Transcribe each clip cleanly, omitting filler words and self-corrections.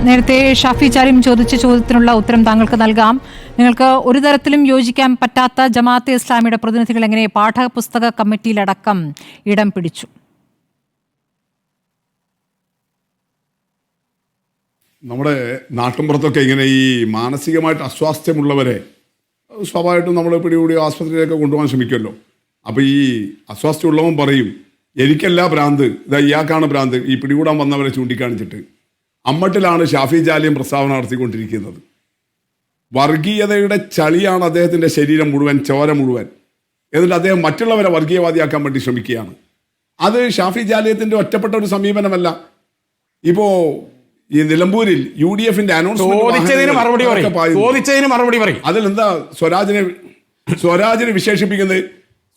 നേരത്തെ ഷാഫി ചാലിം ചോദിച്ച ചോദ്യത്തിനുള്ള ഉത്തരം താങ്കൾക്ക് നൽകാം. നിങ്ങൾക്ക് ഒരു തരത്തിലും യോജിക്കാൻ പറ്റാത്ത ജമാഅത്തെ ഇസ്ലാമിയുടെ പ്രതിനിധികൾ എങ്ങനെ പാഠപുസ്തക കമ്മിറ്റിയിലടക്കം ഇടം പിടിച്ചു? നമ്മുടെ നാട്ടിൻപുറത്തൊക്കെ ഇങ്ങനെ ഈ മാനസികമായിട്ട് അസ്വാസ്ഥ്യമുള്ളവരെ സ്വാഭാവികമായിട്ടും നമ്മൾ പിടികൂടി ആസ്പത്രിയിലേക്ക് കൊണ്ടുപോകാൻ ശ്രമിക്കുമല്ലോ. അപ്പോൾ ഈ അസ്വാസ്ഥ്യമുള്ളവൻ പറയും, എനിക്കല്ല ഭ്രാന്ത്, ഇതാ ഇയാൾക്കാണ് ഭ്രാന്ത്, ഈ പിടികൂടാൻ വന്നവരെ ചൂണ്ടിക്കാണിച്ചിട്ട്. അമ്മട്ടിലാണ് ഷാഫി ചാലിയം പ്രസ്താവന നടത്തിക്കൊണ്ടിരിക്കുന്നത്. വർഗീയതയുടെ ചളിയാണ് അദ്ദേഹത്തിൻ്റെ ശരീരം മുഴുവൻ, ചോര മുഴുവൻ. എന്നിട്ട് അദ്ദേഹം മറ്റുള്ളവരെ വർഗീയവാദിയാക്കാൻ വേണ്ടി ശ്രമിക്കുകയാണ്. അത് ഷാഫി ചാലിയത്തിൻ്റെ ഒറ്റപ്പെട്ട ഒരു സമീപനമല്ല. ഇപ്പോൾ ഈ നിലമ്പൂരിൽ UDF ചോദിച്ചതിന് മറുപടി പറയും. അതിലെന്താ സ്വരാജിനെ വിശേഷിപ്പിക്കുന്നത്?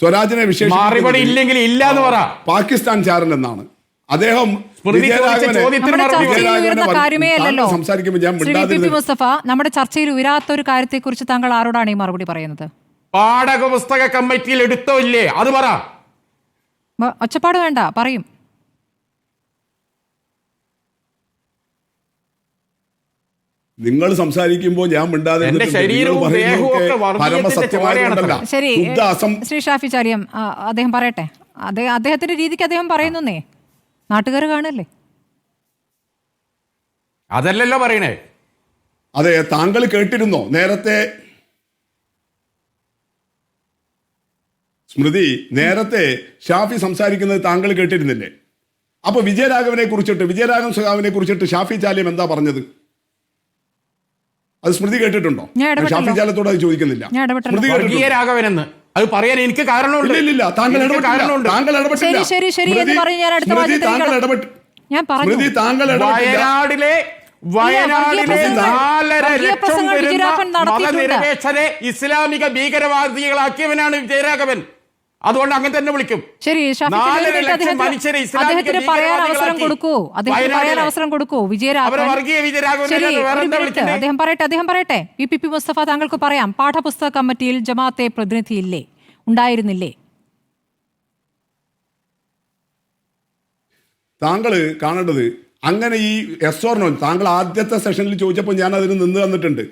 സ്വരാജിനെ മറുപടി ഇല്ലെങ്കിൽ ഇല്ല എന്ന് പറ. പാകിസ്ഥാൻ ചാരൻ എന്നാണ് അദ്ദേഹം. സംസാരിക്കുമ്പോൾ ഞാൻ മുസ്തഫ, നമ്മുടെ ചർച്ചയിൽ ഉയരാത്ത ഒരു കാര്യത്തെ കുറിച്ച് താങ്കൾ ആരോടാണ് ഈ മറുപടി പറയുന്നത്? പാഠപുസ്തക കമ്മിറ്റിയിൽ എടുത്തോ ഇല്ലേ അത് പറ. ഒച്ചപ്പാട് വേണ്ട, പറയും. നിങ്ങൾ സംസാരിക്കുമ്പോൾ ഞാൻ മിണ്ടാതെ ശരി, ശ്രീ ഷാഫി ചാലിയം അദ്ദേഹം പറയട്ടെ. അദ്ദേഹത്തിന്റെ രീതിക്ക് അദ്ദേഹം പറയുന്നേ, നാട്ടുകാർ കാണല്ലേ. അതല്ലല്ലോ പറയണേ. അതെ, താങ്കൾ കേട്ടിരുന്നോ നേരത്തെ സ്മൃതി, നേരത്തെ ഷാഫി സംസാരിക്കുന്നത് താങ്കൾ കേട്ടിരുന്നില്ലേ? അപ്പൊ വിജയരാഘവനെ കുറിച്ചിട്ട് ഷാഫി ചാലിയം എന്താ പറഞ്ഞത്? അത് സ്മൃതി കേട്ടിട്ടുണ്ടോ? ഷാഫി ചാലത്തോട് അത് ചോദിക്കുന്നില്ല. രാഘവനെന്ന് അത് പറയാൻ എനിക്ക് കാരണമുണ്ട്. ഇല്ല, താങ്കൾ വയനാടിലെ 4.5 ലക്ഷം വരുന്ന മതനിരപേക്ഷരെ ഇസ്ലാമിക ഭീകരവാദികളാക്കിയവനാണ് വിജയരാഘവൻ. അതുകൊണ്ട് അങ്ങനെ തന്നെ വിളിക്കും. ശരി, അദ്ദേഹത്തിന് പറയാൻ അവസരം കൊടുക്കൂ. അദ്ദേഹം പറയട്ടെ. PPP മുസ്തഫ, താങ്കൾക്ക് പറയാം, പാഠപുസ്തക കമ്മിറ്റിയിൽ ജമാഅത്തെ പ്രതിനിധിയില്ലേ, ഉണ്ടായിരുന്നില്ലേ? താങ്കൾ കാണേണ്ടത് അങ്ങനെ ഈ yes or no താങ്കൾ ആദ്യത്തെ സെഷനിൽ ചോദിച്ചപ്പോൾ ഞാൻ അതിന് നിന്ന് തന്നിട്ടുണ്ട്.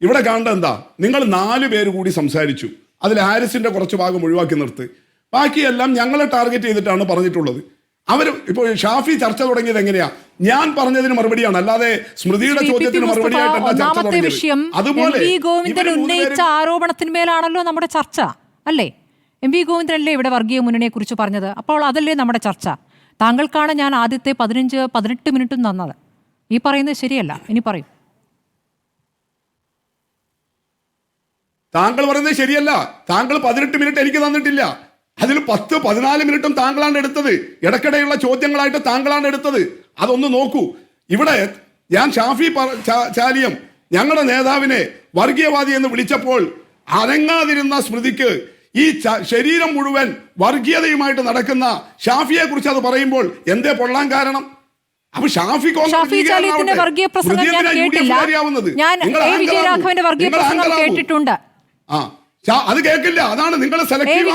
ഇവിടെ കാണേണ്ടത് എന്താ? നിങ്ങൾ 4 പേര് കൂടി സംസാരിച്ചു. അതിൽ ഹാരിസിന്റെ കുറച്ച് ഭാഗം ഒഴിവാക്കി നിർത്ത്. ബാക്കിയെല്ലാം ഞങ്ങളെ ടാർഗറ്റ് ചെയ്തിട്ടാണ് പറഞ്ഞിട്ടുള്ളത്. അവർ ഇപ്പോൾ ഷാഫി ചർച്ച തുടങ്ങിയത് എങ്ങനെയാ? ഞാൻ പറഞ്ഞതിന് മറുപടിയാണ്, അല്ലാതെ സ്മൃതിയുടെ ചോദ്യത്തിന് മറുപടിയായിട്ടല്ല ചർച്ച തുടങ്ങിയത്. അതുപോലെ ഗോവിന്ദൻ ഉന്നയിച്ച ആരോപണത്തിന്മേലാണല്ലോ നമ്മുടെ ചർച്ച, അല്ലേ? MV ഗോവിന്ദനല്ലേ ഇവിടെ വർഗീയ മുന്നണിയെ കുറിച്ച് പറഞ്ഞത്? അപ്പോൾ അതല്ലേ നമ്മുടെ ചർച്ച? താങ്കൾക്കാണ് ഞാൻ ആദ്യത്തെ 15-18 മിനിറ്റും തന്നത്. ഈ പറയുന്നത് ശരിയല്ല. ഇനി പറയൂ. താങ്കൾ പറയുന്നത് ശരിയല്ല. താങ്കൾ 18 മിനിറ്റ് എനിക്ക് തന്നിട്ടില്ല. അതിൽ 10-14 മിനിറ്റും താങ്കളാണ് എടുത്തത്. ഇടയ്ക്കിടെയുള്ള ചോദ്യങ്ങളായിട്ട് താങ്കളാണ് എടുത്തത്. അതൊന്ന് നോക്കൂ. ഇവിടെ ഞാൻ ഷാഫി ചാലിയം ഞങ്ങളുടെ നേതാവിനെ വർഗീയവാദി എന്ന് വിളിച്ചപ്പോൾ അനങ്ങാതിരുന്ന സ്മൃതിക്ക് ഈ ശരീരം മുഴുവൻ വർഗീയതയുമായിട്ട് നടക്കുന്ന ഷാഫിയെ കുറിച്ച് അത് പറയുമ്പോൾ എന്തേ പൊള്ളാൻ കാരണം? അപ്പൊ അത് കേൾക്കില്ല. അതാണ് നിങ്ങൾ സെലക്ടീവ്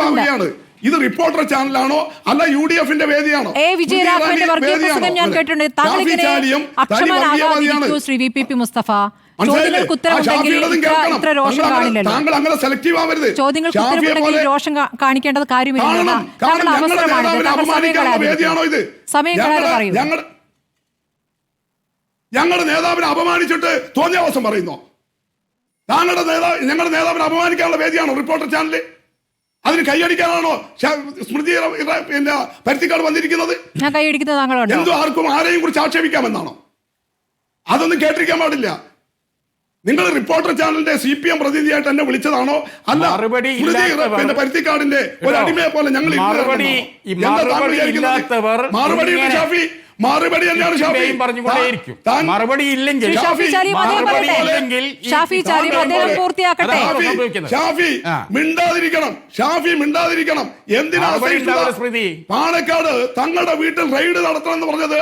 ആവുകയാണ്. ഇത് റിപ്പോർട്ടർ ചാനലാണോ അല്ല UDFന്റെ വേദിയാണോ? താങ്കൾ അങ്ങനെ സെലക്റ്റീവ് ആവരുത്. രോഷം കാണിക്കേണ്ടത് കാര്യമില്ല. വേദിയാണോ ഇത്? ഞങ്ങളുടെ നേതാവിനെ അപമാനിച്ചിട്ട് തോന്നിയ ദിവസം പറയുന്നു. ഞങ്ങളുടെ നേതാവിനെ അപമാനിക്കാനുള്ള വേദിയാണോ റിപ്പോർട്ടർ ചാനല്? അതിന് കൈയടിക്കാനാണോ സ്മൃതി പിന്നെ പരുത്തിക്കാട് വന്നിരിക്കുന്നത്? എന്തോ ആർക്കും ആരെയും കുറിച്ച് ആക്ഷേപിക്കാമെന്നാണോ? അതൊന്നും കേട്ടിരിക്കാൻ പാടില്ല. നിങ്ങൾ റിപ്പോർട്ടർ ചാനലിന്റെ CPM പ്രതിനിധിയായിട്ട് എന്നെ വിളിച്ചതാണോ അല്ല പിന്നെ പരുത്തിക്കാടിന്റെ ഒരു അടിമയെ പോലെ ഞങ്ങൾ മറുപടി തന്നെയാണ് ഷാഫി മിണ്ടാതിരിക്കണം. എന്തിനാണ് പാണക്കാട് തങ്ങളുടെ വീട്ടിൽ റെയ്ഡ് നടത്തണം എന്ന് പറഞ്ഞത്?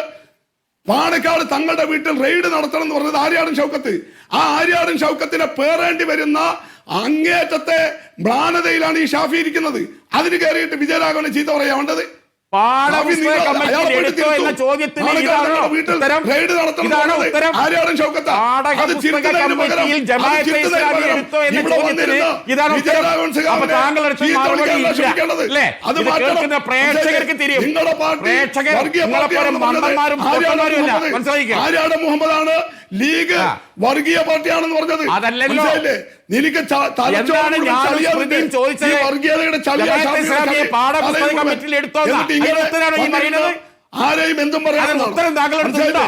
പാണക്കാട് തങ്ങളുടെ വീട്ടിൽ റെയ്ഡ് നടത്തണം എന്ന് പറഞ്ഞത് ആര്യാടൻ ഷൗക്കത്ത്. ആ ആര്യാടൻ ഷൗക്കത്തിനെ പേറേണ്ടി വരുന്ന അങ്ങേറ്റത്തെ മ്ലാനതയിലാണ് ഈ ഷാഫി ഇരിക്കുന്നത്. അതിന് കയറിയിട്ട് വിജയരാഘവനെ ചീത്ത പറയാ വേണ്ടത്? പാഠപുസ്തക കമ്മിറ്റിയിൽ എടുത്തോ എന്ന ചോദ്യത്തിന് ഇതാണോ ഉത്തരം? ഇതാണോ ഉത്തരം? പാഠപുസ്തക കമ്മിറ്റിയിൽ ജമാഅത്തെ ഇസ്ലാമി എടുത്തോ എന്ന ചോദ്യത്തിന് ഇതാണ് ഉത്തരം. അപ്പൊ താങ്കൾ എടുത്ത മറുപടി ഇല്ല അല്ലേ? ഇത് കേൾക്കുന്ന പ്രേക്ഷകർക്ക് തിരിയും. പ്രേക്ഷകർ നിങ്ങളെപ്പോലും മണ്ടന്മാരും പൊട്ടന്മാരും അല്ല, മനസ്സിലായിക്കുക. ആര്യാട് മുഹമ്മദാണ് ലീഗ് വർഗീയ പാർട്ടിയാണെന്ന് പറഞ്ഞത്. അതല്ലല്ലോ. നിനക്ക് എന്താണ് ഞാനും ശ്രുതിയും ചോദിച്ചത്? ജമാഅത്തെ ഇസ്ലാമിയെ പാഠപുസ്തക കമ്മിറ്റിയിൽ എടുത്തോ ഉത്തരവാണോ ഈ പറയുന്നത്? ആരെയും എന്തും പറയാൻ ഉത്തരം താങ്കൾ എടുത്തിട്ടുണ്ടോ?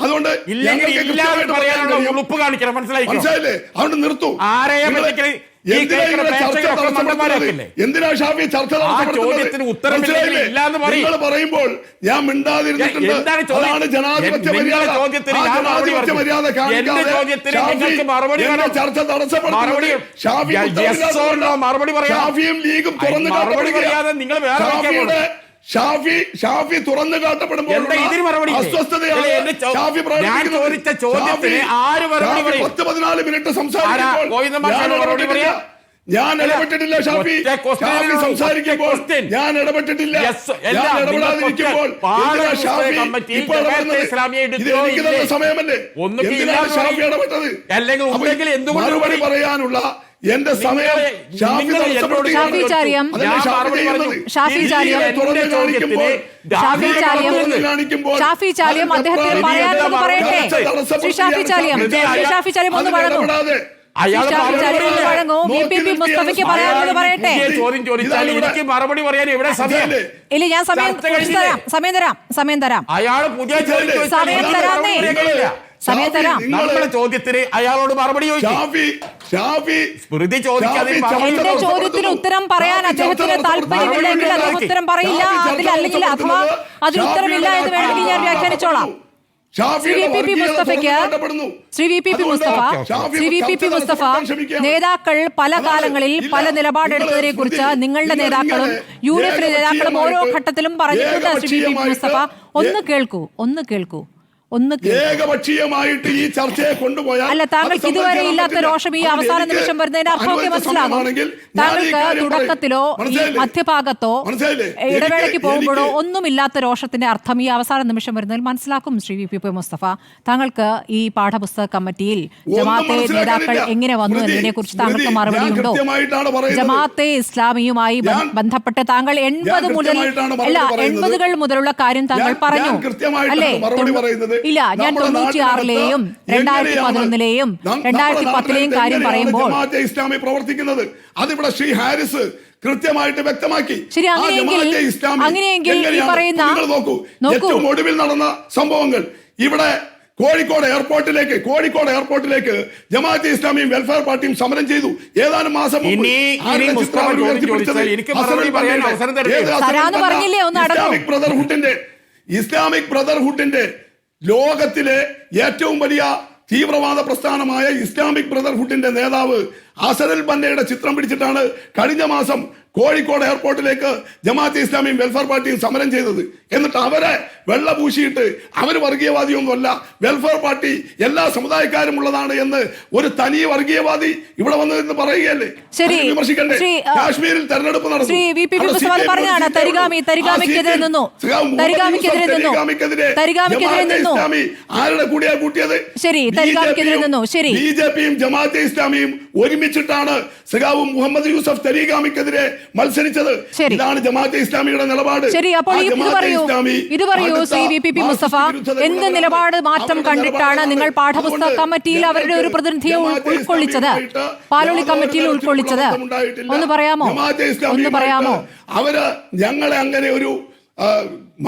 അതുകൊണ്ട് ഇല്ലെങ്കിൽ ഇല്ലാതെ പറയാനുള്ള ഉളുപ്പ് കാണിക്കണം, മനസ്സിലായില്ലേ? അതുകൊണ്ട് നിർത്തൂ. ആരെയും എന്തിനാ ഷാഫി ചർച്ച ചോദ്യത്തിന് ഉത്തരം നിങ്ങൾ പറയുമ്പോൾ ഞാൻ മിണ്ടാതിരുന്നിട്ടുണ്ട്. അതാണ് ജനാധിപത്യ മര്യാദ. ചർച്ച തടസ്സപ്പെടുത്തുന്നത് ഷാഫിയും ലീഗും തുറന്നു കാട്ടപ്പെടുകയാണ്. ഷാഫി തുറന്നു കാട്ടപ്പെടുമ്പോൾ ഷാഫി 10-14 മിനിറ്റ് സംസാരിക്കുമ്പോൾ ഞാൻ ഇടപെട്ടിട്ടില്ല. ഷാഫി സംസാരിക്കുമ്പോൾ ഞാൻ ഇടപെട്ടിട്ടില്ല. ഞാൻ ഇടപെടാതിരിക്കുമ്പോൾ സമയമല്ലേ എന്തിനാണ് ഷാഫി ഇടപെട്ടത്? മറുപടി പറയാനുള്ള എന്റെ സമയം ചോദ്യം ചോദിച്ചാൽ എനിക്ക് മറുപടി പറയാൻ എവിടെ സമയം? ഇല്ല, ഞാൻ സമയം തരാം. അയാൾ പുതിയ സമയം തരാം. നമ്മുടെ ചോദ്യത്തിന് അയാളോട് മറുപടി സ്മൃതി ചോദിക്കാതെ എന്റെ ചോദ്യത്തിന് ഉത്തരം പറയാൻ അദ്ദേഹത്തിന് താല്പര്യമില്ലെങ്കിൽ അദ്ദേഹം ഉത്തരം പറയില്ല. അതിലല്ലെങ്കിൽ അഥവാ അതിന് ഉത്തരമില്ല എന്ന് വേണമെങ്കിൽ ഞാൻ വ്യാഖ്യാനിച്ചോളാം. Shri V P P Mustafa നേതാക്കൾ പല കാലങ്ങളിൽ പല നിലപാടെടുത്തതിനെ കുറിച്ച് നിങ്ങളുടെ നേതാക്കളും UDF നേതാക്കളും ഓരോ ഘട്ടത്തിലും പറഞ്ഞിട്ടുണ്ട്. ശ്രീ വി പി മുസ്തഫ ഒന്ന് കേൾക്കൂ. ഏകപക്ഷീയമായിട്ട് ഈ ചർച്ചയെ കൊണ്ടുപോയാൽ അല്ല, താങ്കൾക്ക് ഇതുവരെ ഇല്ലാത്ത രോഷം ഈ അവസാന നിമിഷം വരുന്നതിന് അർത്ഥമൊക്കെ മനസ്സിലാകും. താങ്കൾക്ക് തുടക്കത്തിലോ ഈ മധ്യഭാഗത്തോ ഇടവേളയ്ക്ക് പോകുമ്പോഴോ ഒന്നുമില്ലാത്ത രോഷത്തിന്റെ അർത്ഥം ഈ അവസാന നിമിഷം വരുന്നതിൽ മനസ്സിലാക്കും. ശ്രീ വി പി മുസ്തഫ, താങ്കൾക്ക് ഈ പാഠപുസ്തക കമ്മിറ്റിയിൽ ജമാഅത്തെ നേതാക്കൾ എങ്ങനെ വന്നു എന്നതിനെ കുറിച്ച് താങ്കൾക്ക് മറുപടി ഉണ്ടോ? ജമാഅത്തെ ഇസ്ലാമിയുമായി ബന്ധപ്പെട്ട് താങ്കൾ 80 മുതലുള്ള കാര്യം താങ്കൾ പറഞ്ഞു അല്ലേ? ഇല്ല, ഞാൻ 96-ലെയും 2011-ലെയും 2010-ലെയും കാര്യം പറയുമ്പോൾ ഇസ്ലാമി പ്രവർത്തിക്കുന്നത് അതിവിടെ ശ്രീ ഹാരിസ് കൃത്യമായിട്ട് വ്യക്തമാക്കി. ശരി, അങ്ങനെയെങ്കിൽ ഈ പറയുന്ന ഏറ്റവും ഒടുവിൽ നടന്ന സംഭവങ്ങൾ ഇവിടെ കോഴിക്കോട് എയർപോർട്ടിലേക്ക് ജമാഅത്തെ ഇസ്ലാമിയും വെൽഫെയർ പാർട്ടിയും സമരം ചെയ്തു. ഏതാനും മാസം ഇസ്ലാമിക് ബ്രദർഹുഡിന്റെ ലോകത്തിലെ ഏറ്റവും വലിയ തീവ്രവാദ പ്രസ്ഥാനമായ ഇസ്ലാമിക് ബ്രദർഹുഡിന്റെ നേതാവ് അസറുൽ ബന്നയുടെ ചിത്രം പിടിച്ചിട്ടാണ് കഴിഞ്ഞ മാസം കോഴിക്കോട് എയർപോർട്ടിലേക്ക് ജമാഅത്തെ ഇസ്ലാമിയും വെൽഫെയർ പാർട്ടിയും സമരം ചെയ്തത്. എന്നിട്ട് അവരെ വെള്ളപൂശിയിട്ട് അവർ വർഗീയവാദിയൊന്നുമല്ല, വെൽഫെയർ പാർട്ടി എല്ലാ സമുദായക്കാരും ഉള്ളതാണ് എന്ന് ഒരു തനി വർഗീയവാദി ഇവിടെ വന്നതെന്ന് പറയുകയല്ലേ? വിമർശിക്കണ്ടേ? കാശ്മീരിൽ തെരഞ്ഞെടുപ്പ് നടന്നു. ആരുടെ കൂടിയാ കൂട്ടിയത്? ബിജെപിയും ജമാഅത്തെ ഇസ്ലാമിയും ഒരുമിച്ചിട്ടാണ് സഖാവ് മുഹമ്മദ് യൂസഫ് തരീഖാമിക്കെതിരെ മത്സരിച്ചത്. ഇതാണ് ജമാഅത്തെ ഇസ്ലാമിയുടെ നിലപാട്. ശരി, അപ്പോൾ ഇത് പറയൂ ശ്രീ വി പി മുസ്തഫ, എന്ത് നിലപാട് മാറ്റം കണ്ടിട്ടാണ് നിങ്ങൾ പാഠപുസ്തക കമ്മിറ്റിയിൽ അവരുടെ ഒരു പ്രതിനിധിയെ ഉൾക്കൊള്ളിച്ചത്, പാലോളി കമ്മിറ്റിയിൽ ഉൾക്കൊള്ളിച്ചത്? ഒന്ന് പറയാമോ? അവര് ഞങ്ങളെ അങ്ങനെ ഒരു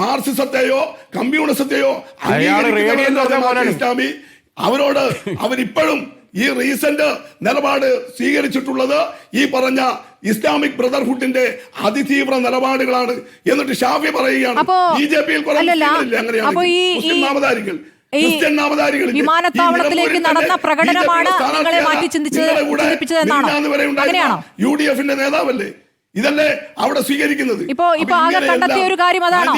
മാർക്സിസത്തെയോ കമ്മ്യൂണിസത്തെയോ ഇസ്ലാമി അവരോട് അവരിപ്പോഴും ഈ റീസെന്റ് നിലപാട് സ്വീകരിച്ചിട്ടുള്ളത് ഈ പറഞ്ഞ ഇസ്ലാമിക് ബ്രദർഹുഡിന്റെ അതിതീവ്ര നിലപാടുകളാണ്. എന്നിട്ട് ഷാഫി പറയുകയാണ് ബിജെപിയിൽ വിമാനത്താവളത്തിലേക്ക് നടന്ന പ്രകടനമാണ് നിങ്ങളെ മാറ്റി ചിന്തിപ്പിച്ചതെന്നാണോ? അങ്ങനെയാണോ? UDF നേതാവല്ലേ ഇതല്ലേ അവിടെ സ്വീകരിക്കുന്നത്? ഇപ്പൊ ആകെ കണ്ടെത്തിയ ഒരു കാര്യം അതാണോ?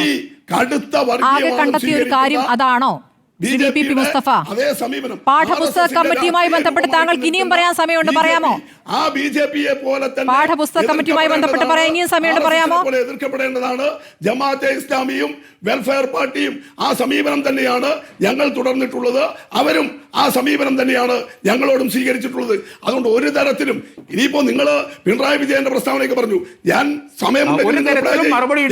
കടുത്ത ആകെ കണ്ടെത്തിയ ഒരു കാര്യം അതാണോ? CVP മുസ്തഫ, അതേ സമീപനം പാഠപുസ്തക കമ്മിറ്റിയുമായി ബന്ധപ്പെട്ട് താങ്കൾക്ക് ഇനിയും പറയാൻ സമയമുണ്ട്, പറയാമോ? ആ ബിജെപിയെ പോലെ തന്നെ പാഠപുസ്തക കമ്മിറ്റിയുമായി ബന്ധപ്പെട്ട് പറയാൻ ഇനിയും സമയമുണ്ട്, പറയാമോ? എതിർക്കപ്പെടേണ്ടതാണ് ജമാഅത്തെ ഇസ്ലാമിയും വെൽഫെയർ പാർട്ടിയും. ആ സമീപനം തന്നെയാണ് ഞങ്ങൾ തുടർന്നിട്ടുള്ളത്. അവരും ആ സമീപനം തന്നെയാണ് ഞങ്ങളോടും സ്വീകരിച്ചിട്ടുള്ളത്. അതുകൊണ്ട് ഒരു തരത്തിലും ഇനിയിപ്പോ നിങ്ങൾ പിണറായി വിജയന്റെ പ്രസ്താവനയൊക്കെ പറഞ്ഞു, ഞാൻ സമയം മറുപടി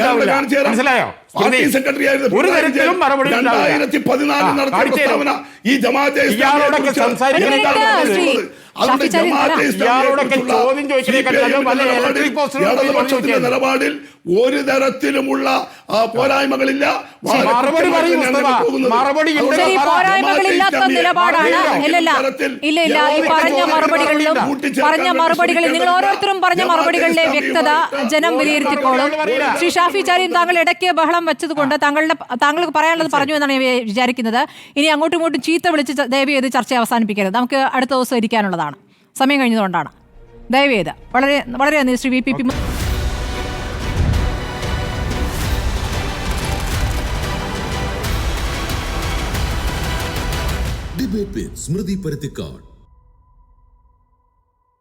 പാർട്ടി സെക്രട്ടറി ആയിരുന്നു 2014 നടത്തിയ പ്രസ്താവന ഈ ജമാഅത്തെ ഇടതുപക്ഷത്തിന്റെ നിലപാടിൽ ഒരു തരത്തിലുമുള്ള പോരായ്മകളില്ല. പോരായ്മകളില്ലാത്ത നിലപാടാണ്. ഇല്ല, ഈ പറഞ്ഞ മറുപടികളിൽ നിങ്ങൾ ഓരോരുത്തരും പറഞ്ഞ മറുപടികളിലെ വ്യക്തത ജനം വിലയിരുത്തിക്കോളും. ശ്രീ ഷാഫി ചാരിയും താങ്കൾ ഇടയ്ക്ക് ബഹളം വെച്ചതുകൊണ്ട് താങ്കൾക്ക് പറയാനുള്ളത് പറഞ്ഞു എന്നാണ് ഞാൻ വിചാരിക്കുന്നത്. ഇനി അങ്ങോട്ടും ഇങ്ങോട്ടും ചീത്ത വിളിച്ച് ദയവ് ചെയ്ത് ചർച്ച അവസാനിപ്പിക്കരുത്. നമുക്ക് അടുത്ത ദിവസം ഇരിക്കാനുള്ളതാണ്, സമയം കഴിഞ്ഞതുകൊണ്ടാണ്. ദയവ് ചെയ്ത് വളരെ വളരെ നന്ദി ശ്രീ VP. ഡിബേറ്റ് വിത്ത് സ്മൃതി പരുത്തിക്കാട്.